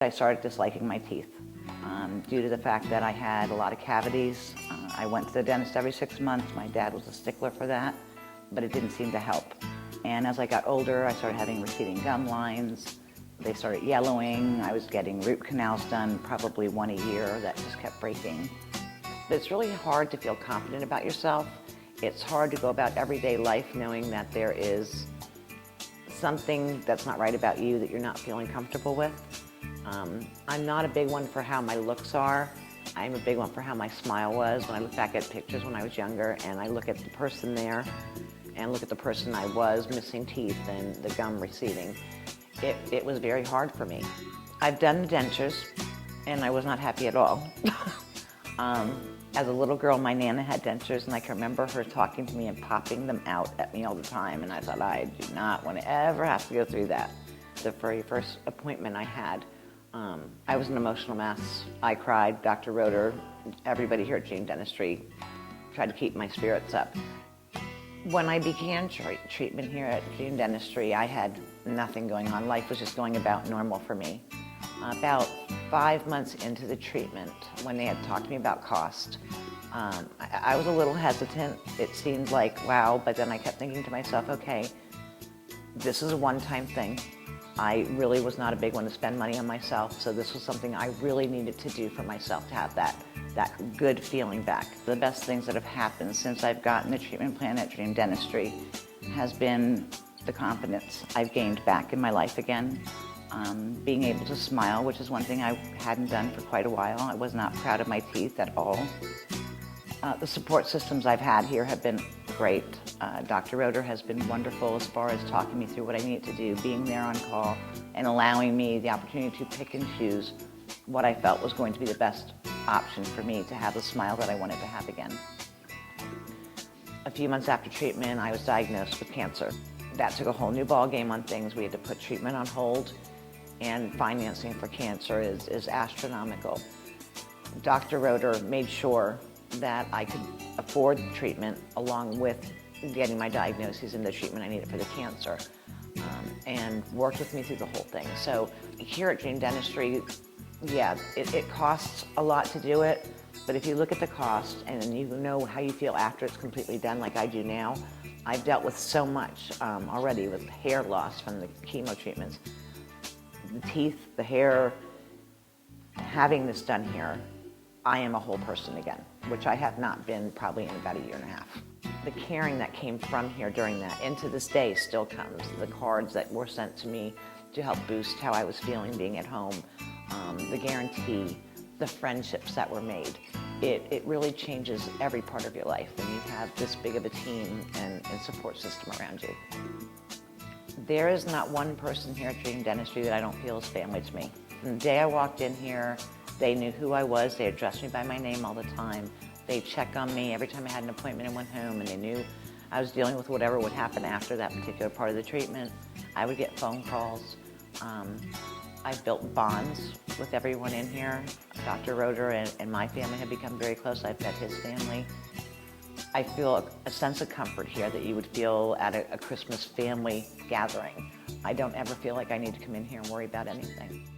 I started disliking my teeth due to the fact that I had a lot of cavities. I went to the dentist every 6 months. My dad was a stickler for that, but it didn't seem to help. And as I got older, I started having receding gum lines. They started yellowing. I was getting root canals done probably one a year that just kept breaking. But it's really hard to feel confident about yourself. It's hard to go about everyday life knowing that there is something that's not right about you that you're not feeling comfortable with. I'm not a big one for how my looks are. I'm a big one for how my smile was. When I look back at pictures when I was younger and I look at the person there and look at the person I was, missing teeth and the gum receding, it was very hard for me. I've done the dentures and I was not happy at all. As a little girl, my Nana had dentures, and I can remember her talking to me and popping them out at me all the time, and I thought, I do not want to ever have to go through that. The very first appointment I had, I was an emotional mess. I cried. Dr. Roeder, everybody here at Dream-Dentistry tried to keep my spirits up. When I began treatment here at Dream-Dentistry, I had nothing going on. Life was just going about normal for me. About 5 months into the treatment, when they had talked to me about cost, I was a little hesitant. It seemed like, wow, but then I kept thinking to myself, okay, this is a one-time thing. I really was not a big one to spend money on myself, so this was something I really needed to do for myself to have that good feeling back. The best things that have happened since I've gotten the treatment plan at Dream-Dentistry has been the confidence I've gained back in my life again. Being able to smile, which is one thing I hadn't done for quite a while. I was not proud of my teeth at all. The support systems I've had here have been great. Dr. Roeder has been wonderful as far as talking me through what I needed to do, being there on call, and allowing me the opportunity to pick and choose what I felt was going to be the best option for me to have the smile that I wanted to have again. A few months after treatment, I was diagnosed with cancer. That took a whole new ball game on things. We had to put treatment on hold, and financing for cancer is astronomical. Dr. Roeder made sure that I could afford treatment along with getting my diagnoses and the treatment I needed for the cancer, and worked with me through the whole thing. So here at Dream-Dentistry, yeah, it costs a lot to do it, but if you look at the cost and you know how you feel after it's completely done, like I do now, I've dealt with so much already with hair loss from the chemo treatments. The teeth, the hair, having this done here, I am a whole person again, which I have not been probably in about 1.5 years. The caring that came from here during that, and to this day still comes. The cards that were sent to me to help boost how I was feeling being at home, the guarantee, the friendships that were made. It really changes every part of your life when you have this big of a team and support system around you. There is not one person here at Dream-Dentistry that I don't feel is family to me. From the day I walked in here, they knew who I was. They addressed me by my name all the time. They checked on me every time I had an appointment and went home, and they knew I was dealing with whatever would happen after that particular part of the treatment. I would get phone calls. I've built bonds with everyone in here. Dr. Roeder and my family have become very close. I've met his family. I feel a sense of comfort here that you would feel at a Christmas family gathering. I don't ever feel like I need to come in here and worry about anything.